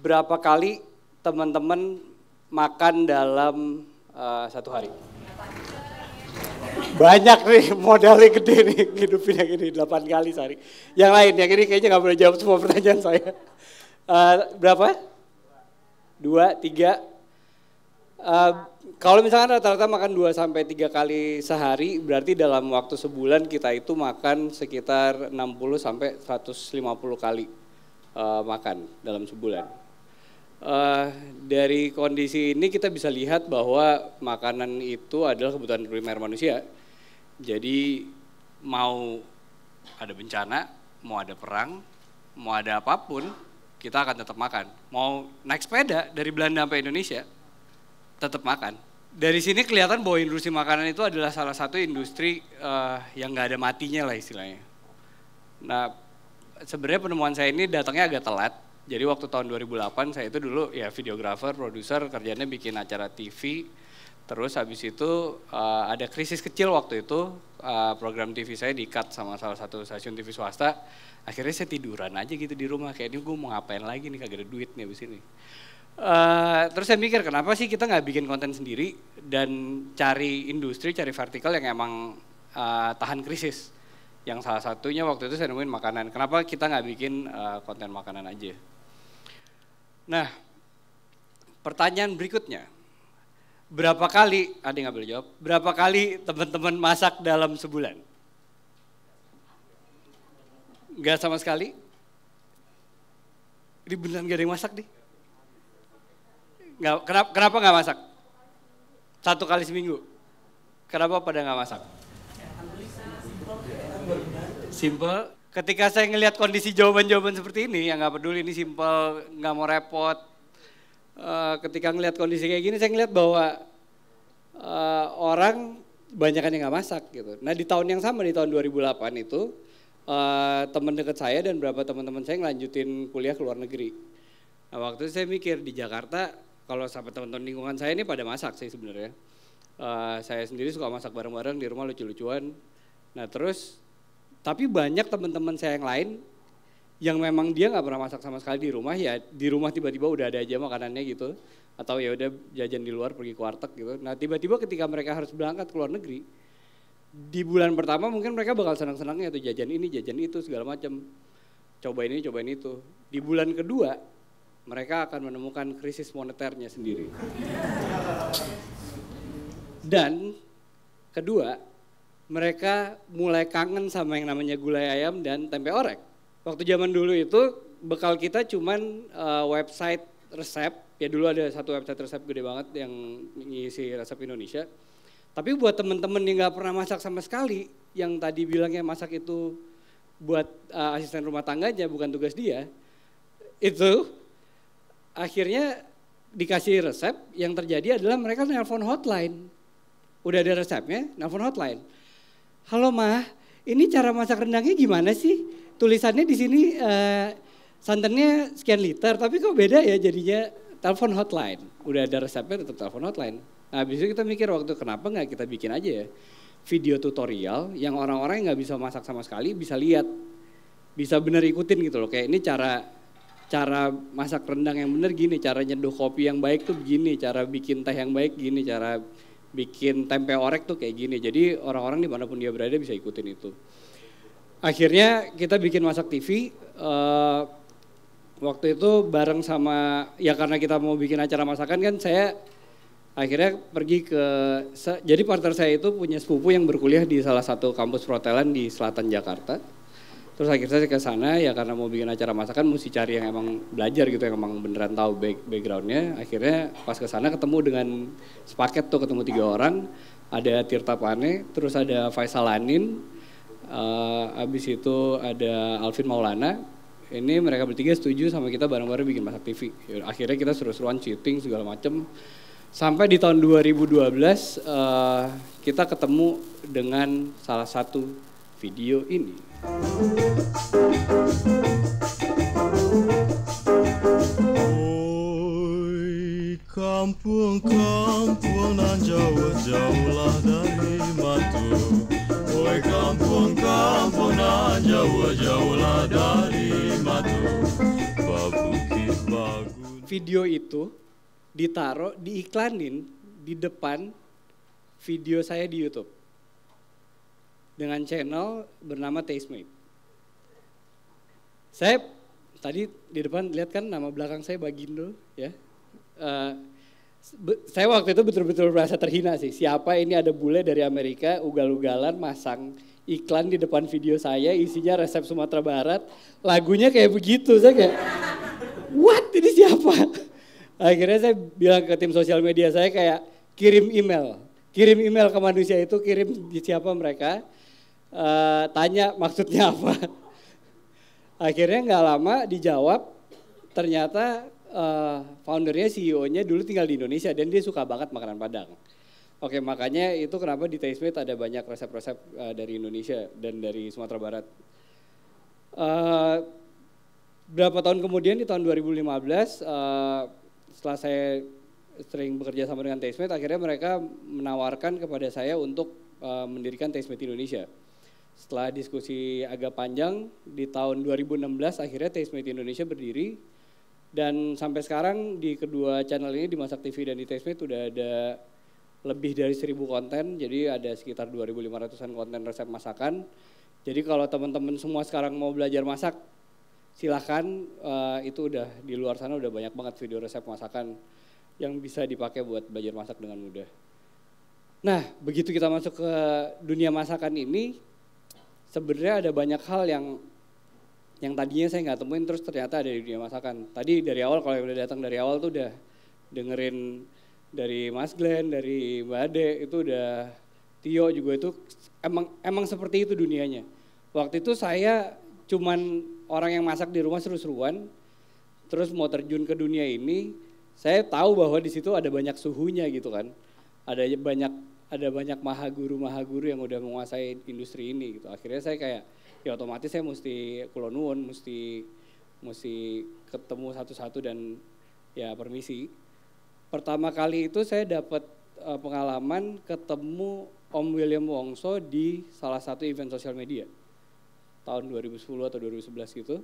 berapa kali teman-teman makan dalam satu hari? Banyak nih, modalnya gede nih, hidupin yang ini 8 kali sehari. Yang lain, yang ini kayaknya nggak boleh jawab semua pertanyaan saya. Berapa? 2, 3. Kalau misalkan rata-rata makan 2-3 kali sehari, berarti dalam waktu sebulan kita itu makan sekitar 60-150 kali makan dalam sebulan. Dari kondisi ini kita bisa lihat bahwa makanan itu adalah kebutuhan primer manusia. Jadi mau ada bencana, mau ada perang, mau ada apapun, kita akan tetap makan. Mau naik sepeda dari Belanda sampai Indonesia, tetap makan. Dari sini kelihatan bahwa industri makanan itu adalah salah satu industri yang nggak ada matinya lah istilahnya. Nah, sebenarnya penemuan saya ini datangnya agak telat. Jadi waktu tahun 2008 saya itu dulu ya videographer, produser, kerjanya bikin acara TV. Terus habis itu ada krisis kecil waktu itu, program TV saya di-cut sama salah satu stasiun TV swasta. Akhirnya saya tiduran aja gitu di rumah, kayak ini gue mau ngapain lagi nih, kagak ada duit nih abis ini. Terus saya mikir kenapa sih kita nggak bikin konten sendiri dan cari industri, cari vertikal yang emang tahan krisis. Yang salah satunya waktu itu saya nemuin makanan. Kenapa kita nggak bikin konten makanan aja? Nah, pertanyaan berikutnya, berapa kali, ada yang nggak boleh jawab, berapa kali teman-teman masak dalam sebulan? Nggak sama sekali? Ini beneran gak ada yang masak nih? Nggak, kenapa nggak masak? 1 kali seminggu. Kenapa pada nggak masak? Simple. Ketika saya ngelihat kondisi jawaban-jawaban seperti ini, yang nggak peduli ini simple, nggak mau repot. Ketika ngelihat kondisi kayak gini, saya ngelihat bahwa orang banyakan yang nggak masak gitu. Nah di tahun yang sama, di tahun 2008 itu, teman dekat saya dan beberapa teman-teman saya ngelanjutin kuliah ke luar negeri. Nah waktu itu saya mikir di Jakarta, kalau sampai teman-teman lingkungan saya ini pada masak sih sebenarnya. Saya sendiri suka masak bareng-bareng di rumah lucu-lucuan. Nah terus, tapi banyak teman-teman saya yang lain yang memang dia nggak pernah masak sama sekali di rumah, ya di rumah tiba-tiba udah ada aja makanannya gitu, atau ya udah jajan di luar pergi ke warteg gitu. Nah tiba-tiba ketika mereka harus berangkat ke luar negeri, di bulan pertama mungkin mereka bakal senang-senangnya tuh jajan ini, jajan itu segala macam, cobain ini, cobain itu. Di bulan kedua mereka akan menemukan krisis moneternya sendiri. Dan kedua, mereka mulai kangen sama yang namanya gulai ayam dan tempe orek. Waktu zaman dulu itu bekal kita cuman website resep, ya dulu ada satu website resep gede banget yang ngisi resep Indonesia. Tapi buat temen-temen yang gak pernah masak sama sekali, yang tadi bilangnya masak itu buat asisten rumah tangganya bukan tugas dia, itu akhirnya dikasih resep, yang terjadi adalah mereka nelpon hotline. Udah ada resepnya, nelpon hotline. Halo Mah, ini cara masak rendangnya gimana sih? Tulisannya di sini santannya sekian liter, tapi kok beda ya jadinya. Telepon hotline, udah ada resepnya tetap telepon hotline. Nah habis itu kita mikir waktu kenapa nggak kita bikin aja ya video tutorial yang orang-orang yang nggak bisa masak sama sekali bisa lihat, bisa bener ikutin gitu loh. Kayak ini cara masak rendang yang bener gini, cara nyeduh kopi yang baik tuh begini, cara bikin teh yang baik gini, cara bikin tempe orek tuh kayak gini. Jadi orang-orang dimanapun dia berada bisa ikutin itu. Akhirnya kita bikin Masak TV. Waktu itu bareng sama, ya karena kita mau bikin acara masakan kan, saya akhirnya pergi ke, jadi partner saya itu punya sepupu yang berkuliah di salah satu kampus perhotelan di selatan Jakarta. Terus akhirnya saya ke sana ya karena mau bikin acara masakan mesti cari yang emang belajar gitu, yang emang beneran tahu backgroundnya. Akhirnya pas ke sana ketemu dengan sepaket tuh, ketemu 3 orang, ada Tirta Pane, terus ada Faisal Lanin, abis itu ada Alvin Maulana. Ini mereka bertiga setuju sama kita bareng-bareng bikin Masak TV. Akhirnya kita seru-seruan syuting segala macem. Sampai di tahun 2012 kita ketemu dengan salah satu video ini. Oi kampung-kampung nan jauh-jauhlah dari Batu. Oi kampung-kampung nan jauh-jauhlah dari Batu. Babukit bagun. video itu ditaruh, diiklanin di depan video saya di YouTube dengan channel bernama Tastemade. Saya tadi di depan lihat kan nama belakang saya Bagindo ya. Saya waktu itu betul-betul merasa terhina sih. Siapa ini ada bule dari Amerika ugal-ugalan masang iklan di depan video saya isinya resep Sumatera Barat, lagunya kayak begitu. Saya kayak what, ini siapa? Akhirnya saya bilang ke tim sosial media saya kayak kirim email ke manusia itu, kirim di siapa mereka, tanya maksudnya apa. Akhirnya nggak lama dijawab, ternyata foundernya, CEO-nya dulu tinggal di Indonesia dan dia suka banget makanan Padang. Oke, makanya itu kenapa di Tastemade ada banyak resep-resep dari Indonesia dan dari Sumatera Barat. Berapa tahun kemudian di tahun 2015, setelah saya sering bekerja sama dengan Tastemade, akhirnya mereka menawarkan kepada saya untuk mendirikan Tastemade Indonesia. Setelah diskusi agak panjang, di tahun 2016 akhirnya Tastemade Indonesia berdiri. Dan sampai sekarang di kedua channel ini, di Masak TV dan di Tastemade, udah ada lebih dari 1000 konten. Jadi ada sekitar 2.500-an konten resep masakan. Jadi kalau teman-teman semua sekarang mau belajar masak, silahkan, itu udah di luar sana udah banyak banget video resep masakan yang bisa dipakai buat belajar masak dengan mudah. Nah, begitu kita masuk ke dunia masakan ini, sebenarnya ada banyak hal yang tadinya saya nggak temuin terus ternyata ada di dunia masakan. Tadi dari awal, kalau yang udah datang dari awal tuh udah dengerin dari Mas Glenn, dari Mbak Ade, itu udah Tio juga, itu emang seperti itu dunianya. Waktu itu saya cuman orang yang masak di rumah seru-seruan, terus mau terjun ke dunia ini, saya tahu bahwa di situ ada banyak suhunya gitu kan. Ada banyak mahaguru yang udah menguasai industri ini gitu. Akhirnya saya kayak ya otomatis saya mesti kulonwun, mesti ketemu satu-satu dan ya permisi. Pertama kali itu saya dapat pengalaman ketemu Om William Wongso di salah satu event sosial media tahun 2010 atau 2011 gitu.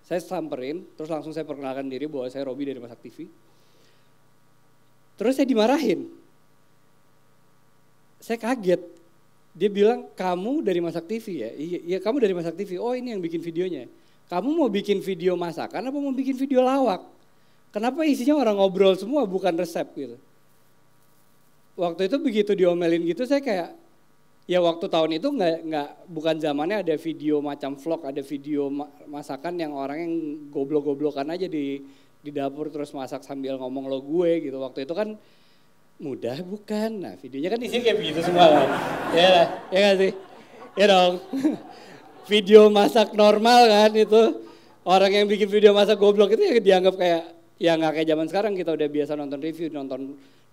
Saya samperin, terus langsung saya perkenalkan diri bahwa saya Robi dari Masak TV. Terus saya dimarahin. Saya kaget. Dia bilang, kamu dari Masak TV ya? Iya, kamu dari Masak TV. Oh, ini yang bikin videonya. Kamu mau bikin video masakan apa mau bikin video lawak? Kenapa isinya orang ngobrol semua bukan resep gitu? Waktu itu begitu diomelin gitu saya kayak, ya waktu tahun itu bukan zamannya ada video macam vlog, ada video masakan yang orang yang goblok-goblokan aja di dapur terus masak sambil ngomong lo gue gitu. Waktu itu kan mudah bukan? Nah videonya kan isinya kayak begitu semua kan. Ya gak sih? Ya dong. Video masak normal kan itu. Orang yang bikin video masak goblok itu ya dianggap kayak, ya gak kayak zaman sekarang kita udah biasa nonton review,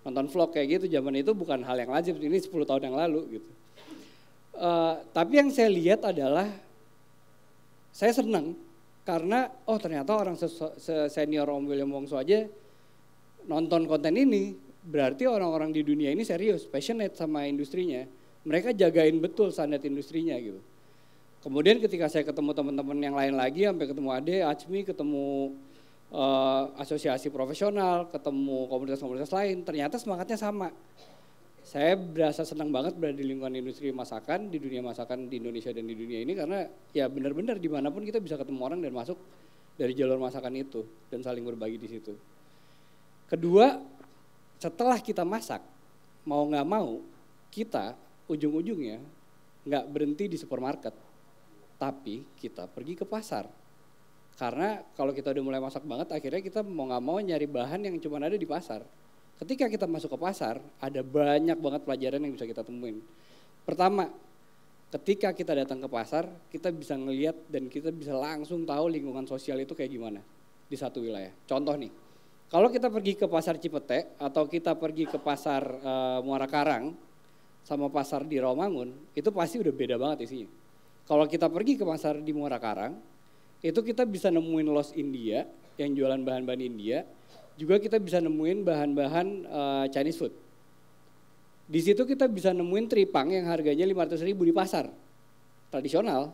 nonton vlog kayak gitu. Zaman itu bukan hal yang lazim, ini 10 tahun yang lalu gitu. Tapi yang saya lihat adalah saya senang karena ternyata orang senior Om William Wongso aja nonton konten ini, berarti orang-orang di dunia ini serius, passionate sama industrinya. Mereka jagain betul standar industrinya gitu. Kemudian ketika saya ketemu teman-teman yang lain lagi, sampai ketemu Ade, Acmi, ketemu asosiasi profesional, ketemu komunitas-komunitas lain, ternyata semangatnya sama. Saya berasa senang banget berada di lingkungan industri masakan, di dunia masakan di Indonesia dan di dunia ini, karena ya benar-benar dimanapun kita bisa ketemu orang dan masuk dari jalur masakan itu dan saling berbagi di situ. Kedua, setelah kita masak, mau nggak mau kita ujung-ujungnya nggak berhenti di supermarket, tapi kita pergi ke pasar. Karena kalau kita udah mulai masak banget, akhirnya kita mau nggak mau nyari bahan yang cuma ada di pasar. Ketika kita masuk ke pasar, ada banyak banget pelajaran yang bisa kita temuin. Pertama, ketika kita datang ke pasar, kita bisa ngelihat dan kita bisa langsung tahu lingkungan sosial itu kayak gimana di satu wilayah. Contoh nih, kalau kita pergi ke pasar Cipete atau kita pergi ke pasar Muara Karang sama pasar di Rawamangun, itu pasti udah beda banget isinya. Kalau kita pergi ke pasar di Muara Karang, itu kita bisa nemuin los India yang jualan bahan-bahan India, juga kita bisa nemuin bahan-bahan Chinese food. Di situ kita bisa nemuin teripang yang harganya 500.000 di pasar tradisional.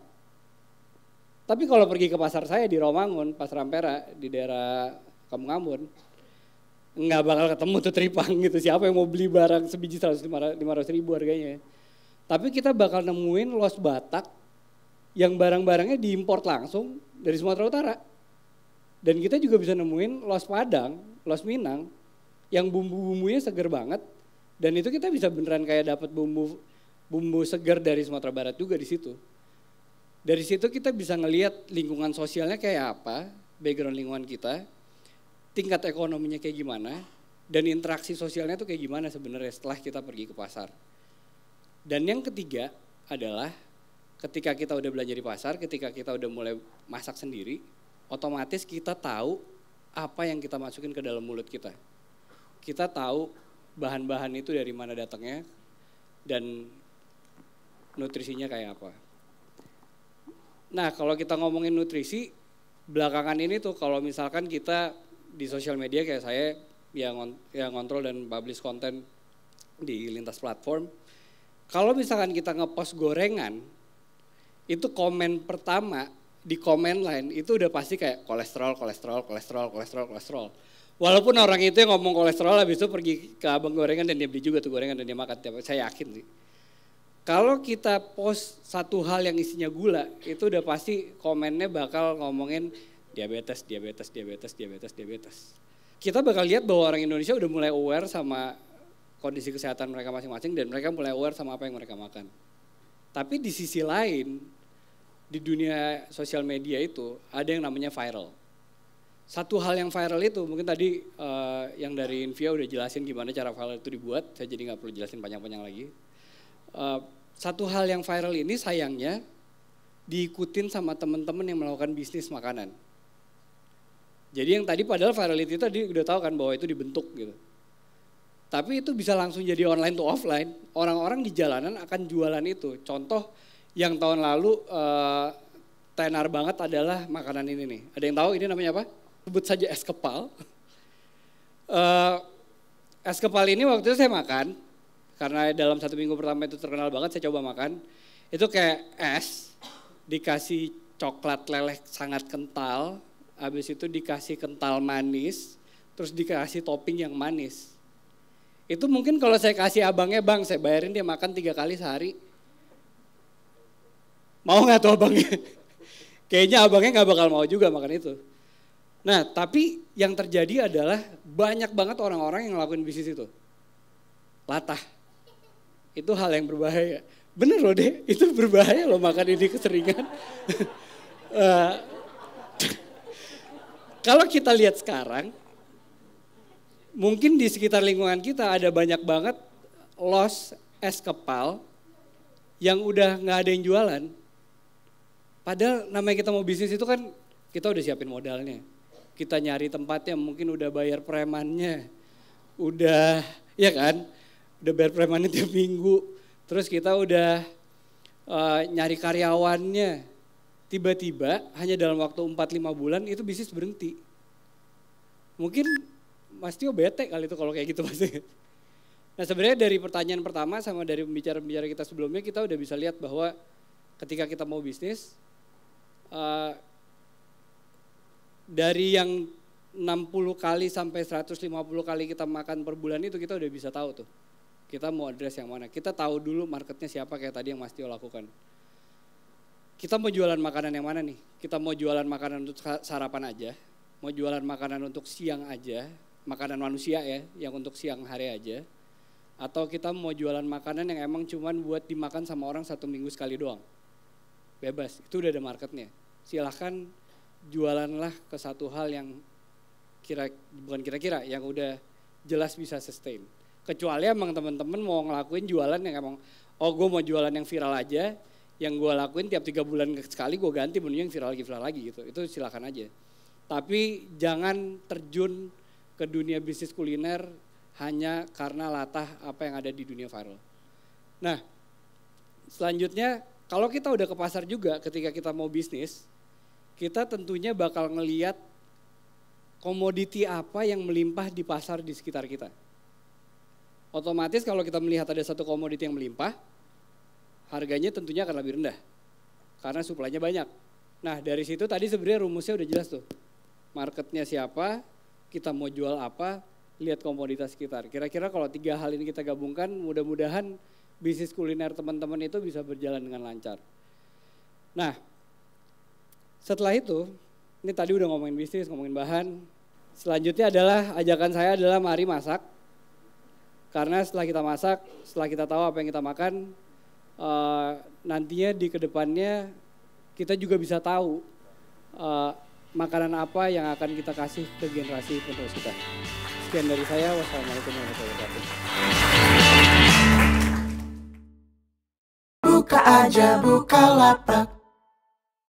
Tapi kalau pergi ke pasar saya di Rawamangun, Pasar Ampera di daerah kamu ngambon. Nggak bakal ketemu tuh Tripang gitu, siapa yang mau beli barang sebiji 500 ribu harganya. Tapi kita bakal nemuin los Batak yang barang-barangnya diimport langsung dari Sumatera Utara. Dan kita juga bisa nemuin los Padang, los Minang yang bumbu-bumbunya seger banget. Dan itu kita bisa beneran kayak dapat bumbu segar dari Sumatera Barat juga di situ. Dari situ kita bisa ngelihat lingkungan sosialnya kayak apa, background lingkungan kita, tingkat ekonominya kayak gimana, dan interaksi sosialnya tuh kayak gimana sebenarnya setelah kita pergi ke pasar. Dan yang ketiga adalah ketika kita udah belanja di pasar, ketika kita udah mulai masak sendiri, otomatis kita tahu apa yang kita masukin ke dalam mulut kita. Kita tahu bahan-bahan itu dari mana datangnya dan nutrisinya kayak apa. Nah, kalau kita ngomongin nutrisi, belakangan ini tuh kalau misalkan kita di sosial media kayak saya yang ngontrol dan publish konten di lintas platform, kalau misalkan kita ngepost gorengan, itu komen pertama di komen line itu udah pasti kayak kolesterol. Walaupun orang itu yang ngomong kolesterol habis itu pergi ke abang gorengan dan dia beli juga tuh gorengan dan dia makan tiap, saya yakin sih. Kalau kita post satu hal yang isinya gula, itu udah pasti komennya bakal ngomongin diabetes. Kita bakal lihat bahwa orang Indonesia udah mulai aware sama kondisi kesehatan mereka masing-masing dan mereka mulai aware sama apa yang mereka makan. Tapi di sisi lain, di dunia sosial media itu ada yang namanya viral. Satu hal yang viral itu, mungkin tadi yang dari Invia udah jelasin gimana cara viral itu dibuat, saya jadi gak perlu jelasin panjang-panjang lagi. Satu hal yang viral ini sayangnya diikutin sama teman-teman yang melakukan bisnis makanan. Jadi yang tadi padahal virality itu tadi udah tahu kan bahwa itu dibentuk gitu. Tapi itu bisa langsung jadi online to offline. Orang-orang di jalanan akan jualan itu. Contoh yang tahun lalu tenar banget adalah makanan ini nih. Ada yang tahu ini namanya apa? Sebut saja es kepal. Es kepal ini waktu itu saya makan. Karena dalam 1 minggu pertama itu terkenal banget, saya coba makan. Itu kayak es, dikasih coklat leleh sangat kental, habis itu dikasih kental manis, terus dikasih topping yang manis. Itu mungkin kalau saya kasih abangnya, bang saya bayarin dia makan 3 kali sehari. Mau gak tuh abangnya? Kayaknya abangnya gak bakal mau juga makan itu. Nah tapi yang terjadi adalah banyak banget orang-orang yang ngelakuin bisnis itu. Latah. Itu hal yang berbahaya. Bener loh deh, itu berbahaya loh makan ini keseringan. Kalau kita lihat sekarang, mungkin di sekitar lingkungan kita ada banyak banget los es kepal yang udah gak ada yang jualan. Padahal namanya kita mau bisnis itu kan kita udah siapin modalnya. Kita nyari tempatnya mungkin udah bayar premannya. Udah, ya kan? Udah bayar premannya tiap minggu, terus kita udah nyari karyawannya. Tiba-tiba hanya dalam waktu 4-5 bulan itu bisnis berhenti. Mungkin Mas Tio bete kali itu kalau kayak gitu pasti. Nah sebenarnya dari pertanyaan pertama sama dari pembicara-pembicara kita sebelumnya kita udah bisa lihat bahwa ketika kita mau bisnis, dari yang 60 kali sampai 150 kali kita makan per bulan itu kita udah bisa tahu tuh. Kita mau address yang mana, kita tahu dulu marketnya siapa kayak tadi yang Mas Tio lakukan. Kita mau jualan makanan yang mana nih? Kita mau jualan makanan untuk sarapan aja, mau jualan makanan untuk siang aja, makanan manusia ya, yang untuk siang hari aja. Atau kita mau jualan makanan yang emang cuman buat dimakan sama orang 1 minggu sekali doang. Bebas, itu udah ada marketnya. Silahkan jualanlah ke satu hal yang bukan kira-kira, yang udah jelas bisa sustain. Kecuali emang teman-teman mau ngelakuin jualan yang emang, oh gue mau jualan yang viral aja, yang gue lakuin tiap 3 bulan sekali gue ganti menu yang viral lagi gitu. Itu silakan aja. Tapi jangan terjun ke dunia bisnis kuliner hanya karena latah apa yang ada di dunia viral. Nah, selanjutnya kalau kita udah ke pasar juga ketika kita mau bisnis, kita tentunya bakal ngeliat komoditi apa yang melimpah di pasar di sekitar kita. Otomatis kalau kita melihat ada satu komoditi yang melimpah, harganya tentunya akan lebih rendah. Karena suplainya banyak. Nah dari situ tadi sebenarnya rumusnya udah jelas tuh. Marketnya siapa, kita mau jual apa, lihat komoditas sekitar. Kira-kira kalau 3 hal ini kita gabungkan, mudah-mudahan bisnis kuliner teman-teman itu bisa berjalan dengan lancar. Nah, setelah itu, ini tadi udah ngomongin bisnis, ngomongin bahan. Selanjutnya adalah ajakan saya adalah mari masak. Karena setelah kita masak, setelah kita tahu apa yang kita makan, nantinya di kedepannya kita juga bisa tahu makanan apa yang akan kita kasih ke generasi penerus kita. Sekian dari saya, wassalamualaikum warahmatullahi wabarakatuh. Buka aja Bukalapak.